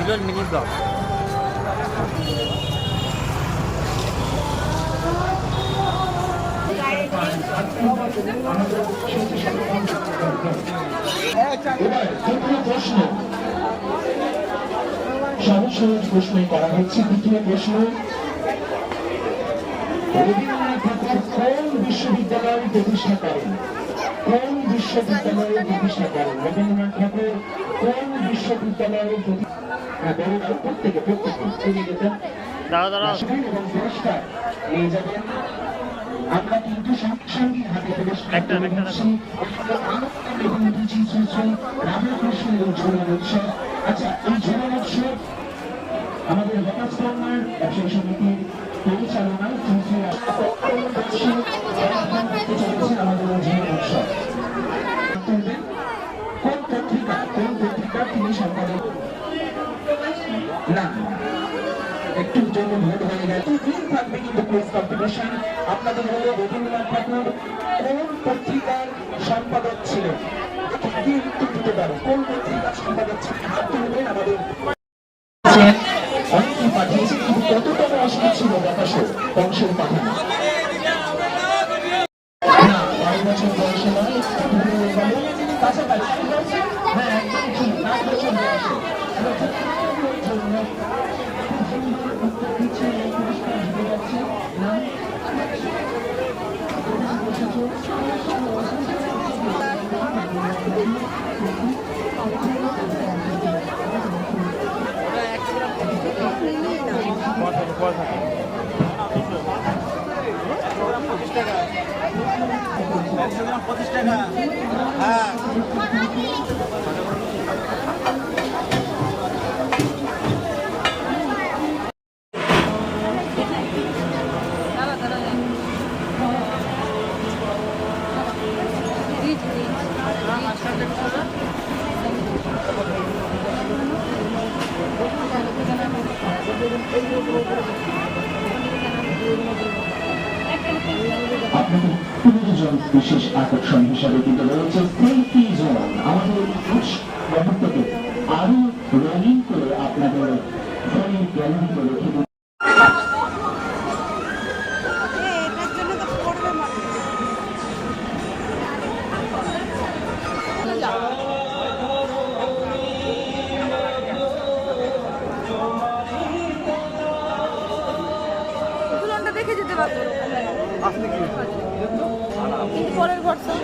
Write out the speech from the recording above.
দুজন mini blog. সহজ সহজ প্রশ্নই করা হচ্ছে। দ্বিতীয় প্রশ্ন, রবীন্দ্রনাথ ঠাকুর কোন বিশ্ববিদ্যালয় প্রতিষ্ঠা করেন? কোন বিশ্ববিদ্যালয়ের প্রতিষ্ঠা করেন রবীন্দ্রনাথ ঠাকুর? কোন বিশ্ববিদ্যালয়ের প্রত্যেকে এবং পুরস্কার নিয়ে যাবেন। আমরা কিন্তু সঙ্গী হাতে পুরস্কার রামকৃষ্ণ ঝুলন উৎসব। আচ্ছা, এই ঝুলন উৎসব আমাদের হতাশ কর্মার ব্যবসায়ী সমিতির পরিচালনায় আমাদের ঝুলন উৎসব। কোন পত্রিকা তিনি সম্পাদক? না, একটু জন্য ভুল হয়ে গেছে। দিন থাকবে কিন্তু কুইজ কম্পিটিশন। আপনাদের হলো রবীন্দ্রনাথ ঠাকুর কোন পত্রিকার সম্পাদক ছিলেন? কি উত্তর দিতে পারো? কোন পত্রিকার সম্পাদক ছিলেন? হাত তুলবেন। আমাদের অনেকেই পাঠিয়েছে, কিন্তু কততম আসলে ছিল প্রকাশক কংসের পাঠানো? না, 12 বছর বয়সে নয়, কাছাকাছি। হ্যাঁ, একদম ঠিক, 8 বছর বয়সে। আপনাদের প্রয়োজন বিশেষ আকর্ষণ হিসাবে কিন্তু রয়েছে সেলফি জোন। আমাদের মুহূর্তকে আরো রঙিন করে আপনাদের ফোনের গ্যালারিতে রেখে দিন। দেখে যেতে পারবো পরের বছর